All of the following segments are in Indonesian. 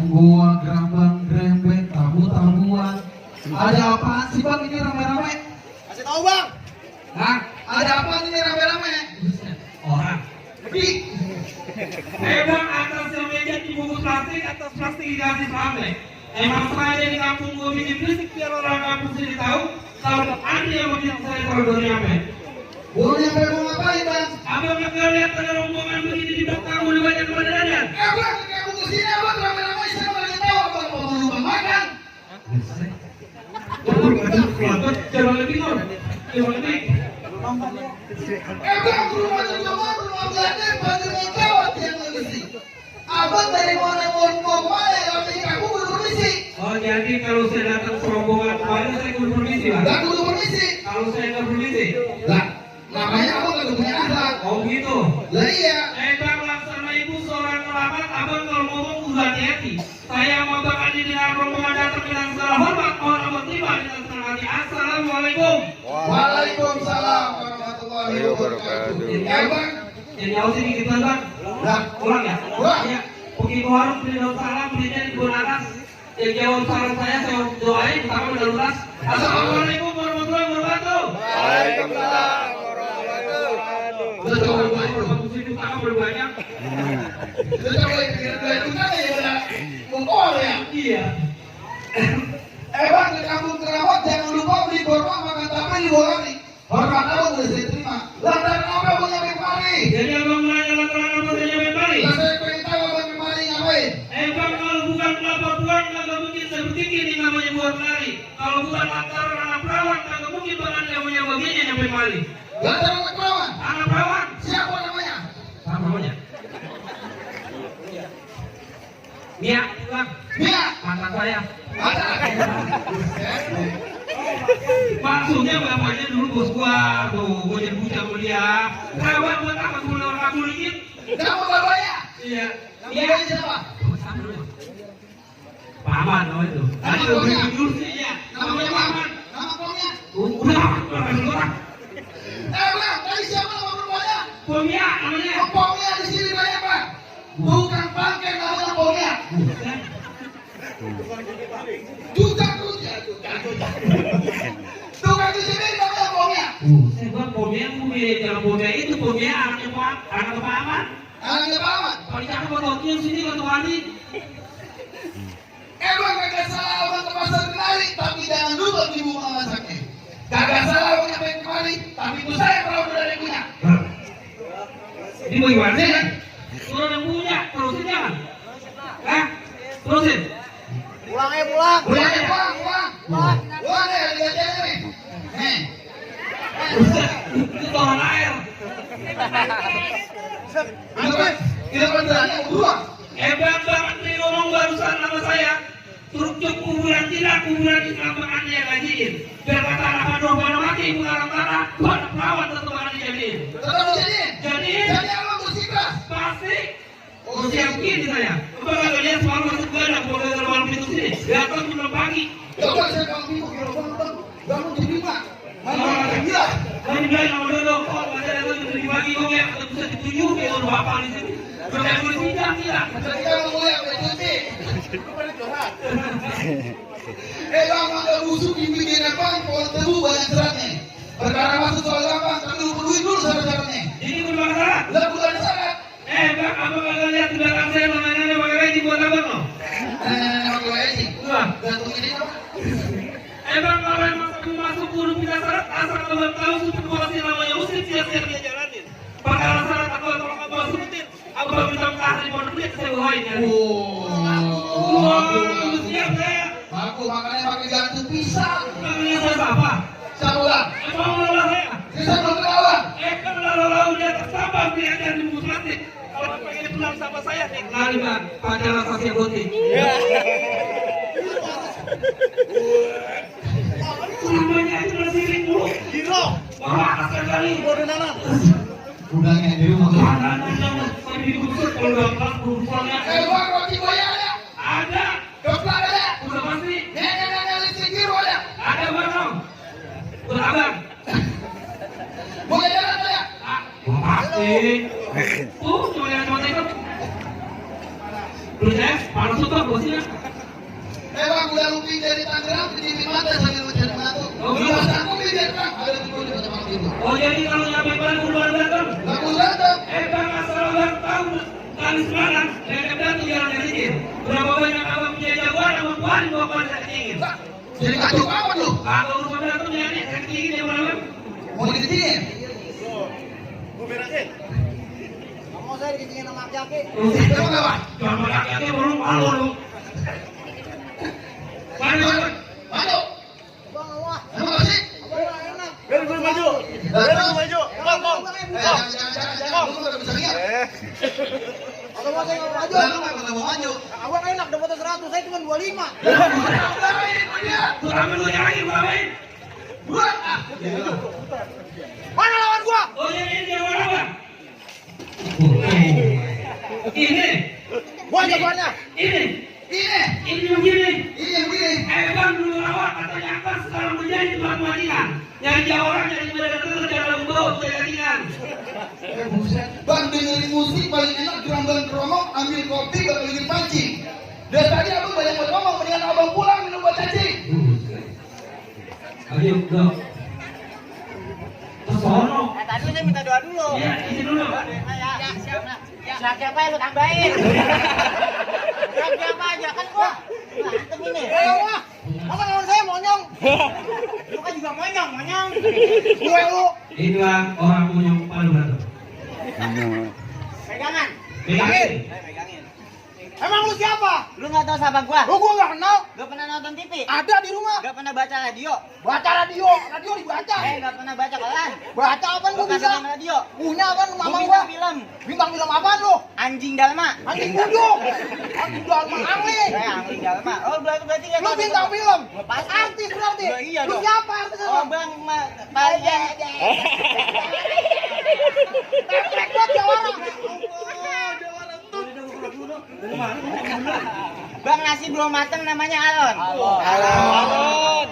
Goa, gerambang, grembek, tabu-tabuan. Ada apaan sih bang ini rame-rame? Kasih tahu bang. Hah? Ada apaan ini rame-rame? Orang. Bang, atas meja dibungkus plastik, atas plastik dikasih sate. Emang sengaja di kampung gue bikin berisik biar orang kampung sini tahu kalau ada yang mau bilang saya kalau baru nyampe. Baru nyampe mau ngapain bang? Abang nggak lihat ada rombongan begini di belakang udah banyak badannya. Bang, kamu kesini abang rame-rame saya mau tahu abang mau numpang makan. Jangan lebih dong, jangan lebih. Bang, rumah terjemah, rumah belanja, baju mau kawat yang ngisi. Abang dari mana mau mana yang kamu kudu permisi. Oh jadi kalau saya datang serombongan kemarin saya kudu permisi lah. Gak kudu permisi. Kalau saya nggak permisi, Lah, namanya abang gak punya akhlak. oh gitu. Lah iya. Bang laksana ibu seorang kerabat, abang kalau ngomong kudu hati-hati. Saya mau bakal dengan rombongan datang dengan segala hormat, mohon abang tiba dengan senang hati. Assalamualaikum. Waalaikumsalam warahmatullahi wabarakatuh. Bang, Jadi harus ini kita bang. Lah, Pulang ya? Pulang. Ya. Pergi ke warung beli daun salam, belinya di kebun atas. Yang jawab salam saya doain pertama udah lunas. Assalamualaikum warahmatullahi wabarakatuh. Waalaikumsalam warahmatullahi wabarakatuh. udah coba itu. Bagus itu tak berbanyak. Udah coba itu kan ya udah mukul ya. Iya. Bang, ke kampung Kerawat jangan lupa beli korma makan tape di Bolari. Hormat abang boleh saya terima. Lantaran apa abang nyampe kemari? Jadi abang menanya lantaran apa saya nyampe kemari? Lah saya pengen tahu abang kemari ngapain? Bang kalau bukan kelapa buah nggak mungkin seperti ini namanya buah lari. Kalau bukan lantaran anak perawan nggak mungkin bang anda punya begini nyampe kemari. Lantaran anak perawan. Anak perawan? Siapa namanya? Apa namanya? Mia, bang. Mia. Mantan saya. Ada. Maksudnya bapaknya dulu bos gua, tuh gua jadi bucah mulia. Kawan buat apa tuh orang aku dikit? Kamu bapaknya? Iya. Kamu Iya. bapaknya siapa? Paman namanya itu. Nama Tadi pomnya? udah jujur sih ya. Namanya Paman. Nama pomnya? Udah, orang. Bang, tadi siapa nama bapaknya? Pomnya namanya. Oh, pomnya di sini banyak Pak. Bukan bangke namanya pomnya. Tukang cuci. Tukang cuci ini namanya pomnya. Saya buat pomnya gue, kalau pomnya itu pomnya anaknya Pak, anak Paman. Anaknya paman. Kalau cakep buat wakil sini waktu wali. Bang, kagak salah abang ke pasar kenari, tapi jangan lupa ibu masaknya. Kagak salah abang nyampe kemari, tapi itu saya perawan dari punya. Ini mau gimana sih kan? Turun yang punya, terusin jangan. Hah? Terusin. Pulang ya pulang. Pulang ya, pulang. Pulang ya, lihat aja nih. Nih. Itu tahan air. Anggap, kita berani buang. Bang, ini ngomong barusan sama saya. Truk kuburan tidak, kuburan diselamatkan dia gajiin. Biar kata anak aduh pada mati, mengarang tanah, buat perawat tetap akan dijadiin. Tetap jadiin. Jadiin. Jadi abang bersikeras. Pasti. Oh siap gini saya. Abang agak lihat semalam masuk badan, kalau dari luar pintu sini. Datang sebelum pagi. Ya bang, saya kalau bingung, kira bang, bangun di lima. Mana gila. Ini bilang sama dodok, kok ada datang jadi pagi, kok ya, bisa ditunjuk, ya udah bapak di sini. Berkait boleh sidang, tidak. Jadi kamu mulai apa cuci? Bang, ada busuk di pikiran bang, pohon tebu banyak seratnya. Perkara masuk soal gampang, tapi lu perluin dulu syarat-syaratnya. Ini bukan syarat. Lah bukan syarat. Bang, abang agak lihat di belakang saya namanya pakai reji buat abang loh. Pakai lagi. Wah. Gantung ini apa? Bang, kalau emang kamu masuk guru pindah syarat, asal abang tahu supervisi namanya muslim, siap-siap dia jalanin. Perkara syarat aku kalau abang sebutin, abang minta ahli pondok dia saya bawain ya. Wow, siap saya. Aku makanya pakai gantung pisang. Namanya saya apa? Sabulan. Emang lelah saya? Bisa belum kelawan. Kan lalu-lalu dia tersambang dia ada di bungkus plastik. Kalau pengen pulang sama saya nih, lari bang, pacaran kasih putih. Namanya itu masih mulu. Giro. Wah, atas kali. Bodoh nana. Udangnya di rumah. Saya digusur kalau gampang berurusannya. Bang, roti buaya ada? Ada. Coklat ada? Udah pasti. Nenek listrik biru ada? Ada barang. Udah abang. Boleh jalan ada? Pasti. Cuma yang cuma itu. Terus panas Masuk ke bosnya. Memang udah Lupi dari Tangerang ke TV Mata sambil mencari menantu. Belum aku bikin Bang, ada di Budi Kota itu. Oh jadi kalau nyampe Bandung duluan datang. Lagu datang. Bang asal abang tahu kali semalam nenek datang jalan dari sini. Berapa banyak abang punya jagoan, abang puan bawa puan dari ingin. Jadi kacau apa tuh? Kalau urusan datang nyari kaki ini mana? Mau diketingin? Gue berasin. Kamu saya diketingin sama aki-aki. Itu apa? Jangan kaki belum malu lu. Mana? Maju. Bang, wah. Terima kasih. Abang enak. Biar gue maju. Biar gue maju. Bang, bang. Jangan, lu udah bisa lihat. Abang mau saya nggak maju. Lu nggak mau maju. Abang enak dapat 100, saya cuma 25. Tuh ambil lu yang lagi bawain. Buat ah. Mana lawan gua? Oh ini dia apa? Ini. Gua jagoannya. Ini. Ini begini. ini yang begini. Bang dulu lawak katanya apa sekarang menjadi tukang pengadilan. Yang jauh orang jadi mereka kerja dalam bau keyakinan. Buset. Bang dengerin musik paling enak gerambang keromong, ambil kopi gak bikin pancing. Dari tadi abang banyak buat ngomong, mendingan abang pulang minum buat cacing. Ayo dong. Kesono. Tadi saya minta doa dulu. Ya, ini dulu. Siapa yang lu tambahin? Siapa aja kan gua. Mantep ini. Wah. Apa lawan saya monyong? Lu kan juga monyong. Gue lu. Inilah orang punyong palu batu. Pegangan. Pegangin. Emang lu siapa? Lu nggak tahu sahabat gua? Lu gua nggak kenal. Gak pernah nonton TV? Ada di rumah. Gak pernah baca radio? Baca radio dibaca. Gak pernah baca koran? Baca apaan Lu gua kagak bisa? main radio? Punya apaan Lu mamang bintang gua? film? Bintang film apaan lu? Anjing Dalma? Anjing buduk. Anjing dalma angling. Anjing Dalma? Oh berarti gak Lu tahu. bintang film. Pasti. Artis berarti. Lah, iya Lu dong. siapa artis lu? Oh bang, Pak Teplek buat jawara. Bang nasi belum mateng namanya Alon. Alon.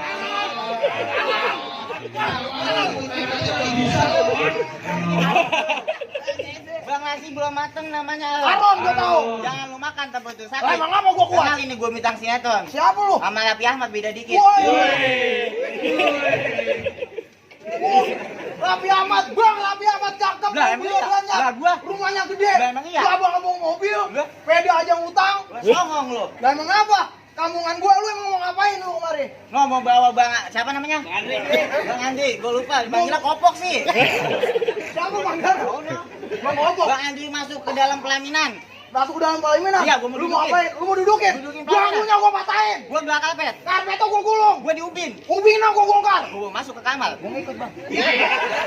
Bang nasi belum mateng namanya Alon. Alon gua tahu. Jangan lu makan tapi itu Lah, sakit. emang apa gua kuat? Kenal ini gua bintang sinetron. Siapa lu? Sama Raffi Ahmad beda dikit. Woi. Raffi Ahmad, Bang Raffi Ahmad cakep. Lah, emang mobilnya iya? banyak. Lah, gua? Rumahnya gede. Lah, emang iya? Lu abang-abang mobil. Lah? Pede aja ngutang. Songong lu. Lah emang apa? Kampungan gua lu emang mau ngapain lu kemari? Lo mau bawa bang siapa namanya? Bang Andri, gue lupa. Dipanggilnya Kopok sih. Siapa Bang Oh, no. Bang Opok. Bang Andri masuk ke dalam pelaminan. Masuk ke dalam pelaminan. Iya, gua mau Lu mau dudukin. ngapain? Lu mau dudukin? Dudukin pelaminan. Bangkunya gua patahin. Gue gelar karpet. Karpetnya gua gulung. Gue diubin. Ubinnya gua bongkar. Gue masuk ke kamar. Gue mau ikut bang.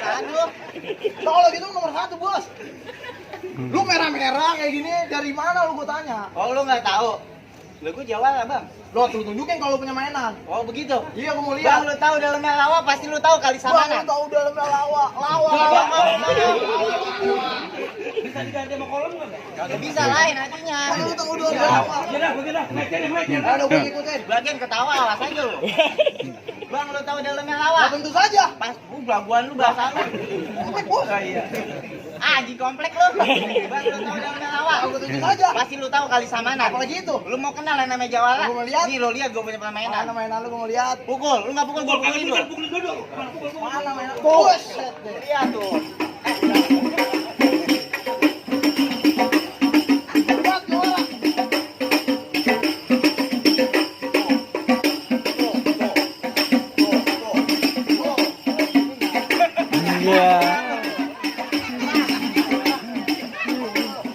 Kan lu? Nah, kalau gitu nomor 1, Bos. Lu merah-merah kayak gini dari mana lu gua tanya? Oh lu nggak tahu? Lu gue Jawa lah bang. Lo tuh tunjukin kalau punya mainan. Oh begitu. Iya, gua mau Bang lihat. lu tahu dalamnya lawa pasti lu tahu kali Bang, Samana. lu tahu dalamnya lawa. Bang, bisa diganti sama kolom nggak? Gak bisa lain hatinya. Lu tahu dalamnya lawa. Ada gua ngikutin. Bagian ketawa awas aja lu. Bang lu tahu dalamnya lawa? Nah, tentu saja. Pas belaguan lu bahasa lu. Komplek, Bos. Ah di komplek lu. Bang lu tahu dalamnya lawa? Aku tentu saja. Pasti lu tahu kali Samana. Apalagi itu? Lu mau kenal yang namanya Jawara? Gua mau lihat. Nih lu lihat gue punya permainan. Mana mainan lu gua mau lihat? Pukul, lu nggak pukul gue pukulin lu. Mana mainan? Buset deh. Lihat tuh. Buat juara.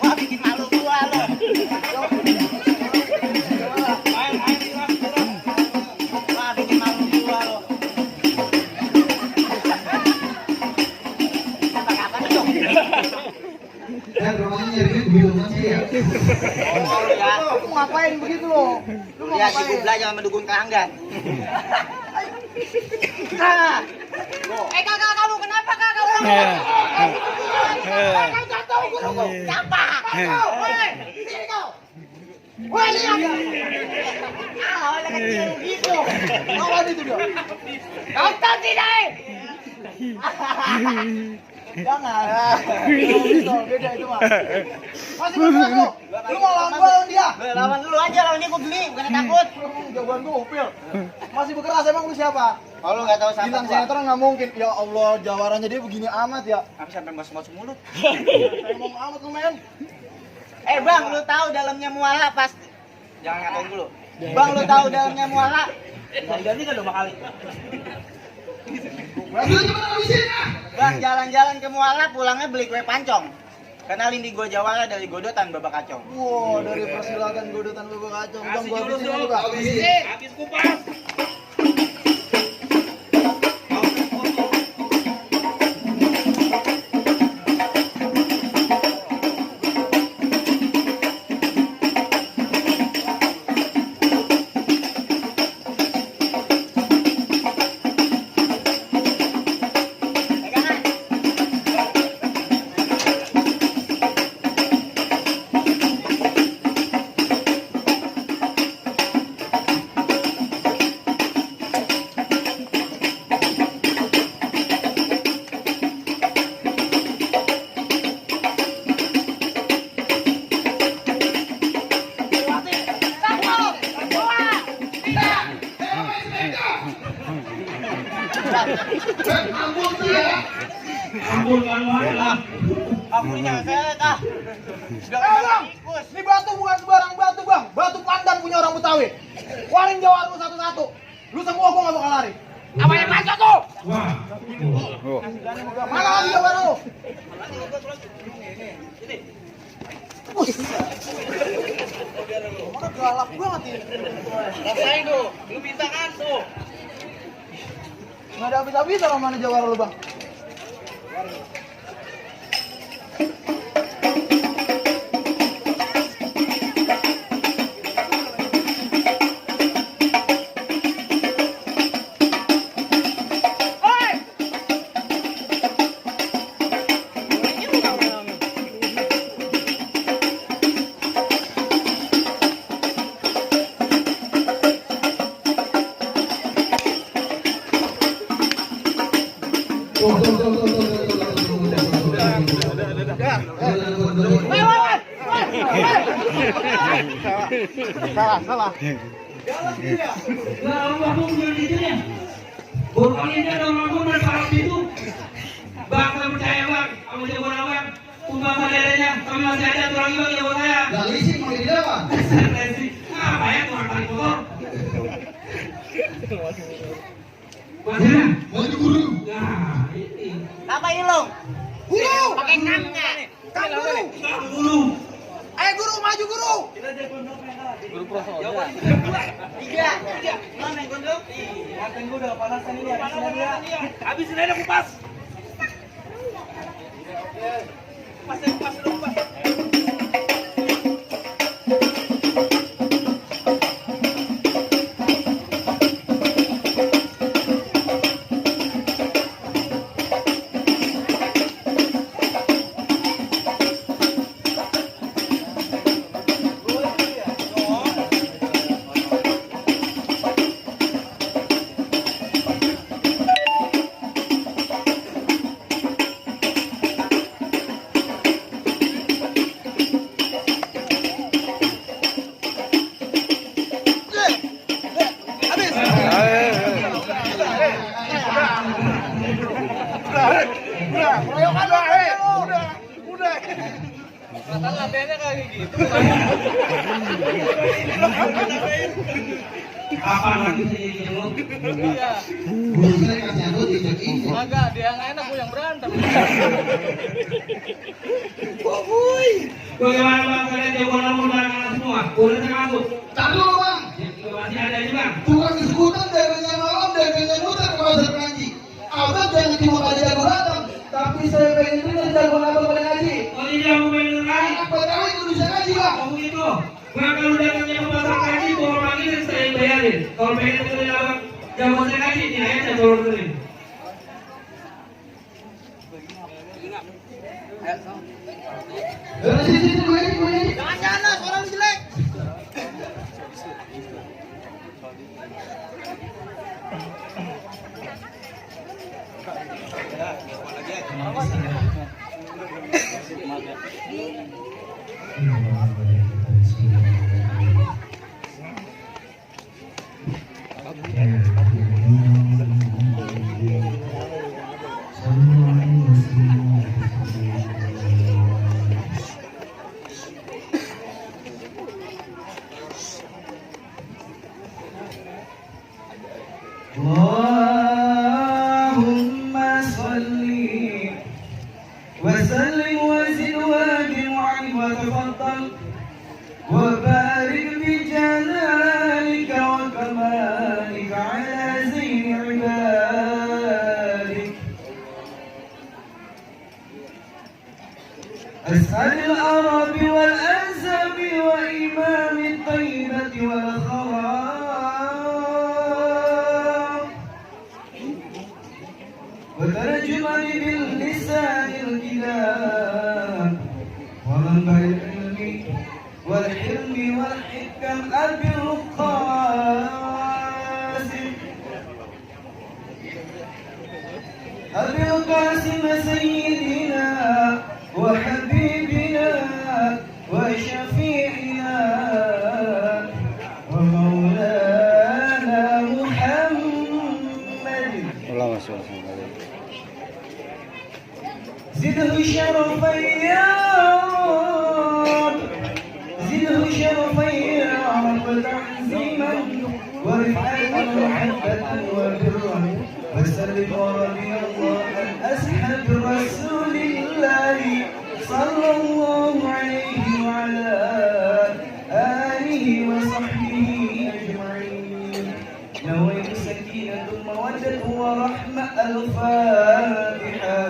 Wah bikin malu gua lo. Wah bikin malu gua lo. Apa dong? Dan rumahnya nyari begitu masih ya. Oh ya. Lu mau ngapain begitu lo? Lu mau Lihat si ngapain? belajar sama dukun keranggan. Nah. Kakak kamu kenapa kakak? Kau jatuh guruku. Siapa? Kau, woi, sini kau. Woi, lihat. Ah, oleh kecil gitu. Awas itu dia. Nonton tidak? Jangan. Itu beda itu mah. Masih bergerak lu. Lu mau lawan gua lawan dia. Lawan dulu aja, lawan dia gua beli, bukan takut. Jagoan gua upil. Masih berkeras emang lu siapa? Kalau lu enggak tahu siapa Bintang gua. sinetron nggak mungkin. Ya Allah, jawarannya dia begini amat ya. Apa sampai masuk mulut? Ngomong amat lu men. Bang, lu tahu dalamnya muala pas. Jangan ngatain dulu. Bang, lu tahu dalamnya muala? Ganti kan 2 kali. Lu cuma habisin ah. Bang, jalan-jalan ke muala pulangnya beli kue pancong. Kenalin di gua Jawara dari Godotan Babak Kacong. Wow, dari persilakan godotan babak kacang. Bang, gua habisin dulu, lu, Bang. Habisin. Habis kupas. Ampun dia. Ampun kan lah. Ampuninya saya tah. Bang, ini batu bukan sembarang batu, Bang. Batu pandan punya orang Betawi. Waring Jawa lu satu-satu. Lu semua gua nggak bakal lari. Apa yang masuk tuh? Wah. Mana lagi Jawa lu? Mana galak banget ini. Rasain tuh. Lu bisa kan tuh. Nggak ada habis-habis sama mana Jawa lu, Bang. Salah. Nah, aku bilang di sini. Baru kali ini ada orang pun dari Arab itu. Bang, saya percaya bang, kamu jagoan abang. Tumbang sadarnya, kami masih ada tuh lagi bang jagoan saya. Gak lisik mau di depan. Apa ya tuh orang tarik motor? Masih Maju guru. Nah, ini. Apa ini lo? Guru, Pakai kang nggak? Kang Guru. Bang dulu. Ayo guru, maju guru. Tiga. Mana yang gondok? Makan gua udah panasan ini ya. Habisin aja kupas. Kupas dulu kupas. Kapan lagi sih lu? Guru saya kasih aku diinjek-injek. Agak dia yang enak gua yang berantem. Bagaimana bang kalian jagoan undangan semua? Boleh saya masuk? Tak dulu bang. Masih ada aja bang. Tukang diskutan dagangnya malam, dagangnya muter ke pasar Keranji. Abang jangan cuma pada jago datang, tapi saya pengen dengar jagoan abang pada ngaji. Oh ini aku pengen lagi. Anak Betawi itu bisa ngaji bang. Oh begitu. Bang kalau datangnya ke pasar kaji, tolong panggilin saya yang bayarin. Kalau pengen dengerin abang jagoan saya kaji, ini aja tolong dengerin. Sini, gue ini. Jangan suara lu jelek. Allahumma salli wa sallim wa zid wa adim wa tafaddal wa barik bi jalalika wa kamalika ala zayni ibadik. أسأل الأرب والأنساب وإمام الطيبة والخراب وترجمن باللسان الكلام ومنبع العلم والحلم والحكم أبي القاسم سيدنا وحبيبنا وشفيعنا ومولانا محمد اللهم صل وسلم عليه. زده شرفا يا رب، زده شرفا يا رب، تعزيما ورفعة ومحبة وبرا، وسلم ورضي الله عن أصحاب رسول الله صلى الله عليه وعلى آله وصحبه أجمعين. نويت سكينة مودة ورحمة. الفاتحة.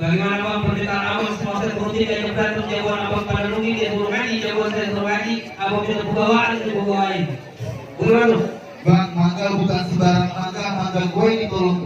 Bagaimana Bang permintaan Abang semasa berhenti dari berantem jagoan Abang pada nungi dia suruh ngaji, jagoan saya suruh ngaji, Abang sudah pegawai itu pegawai. Bagaimana? Bang, mangga bukan sembarang mangga gue ini tolong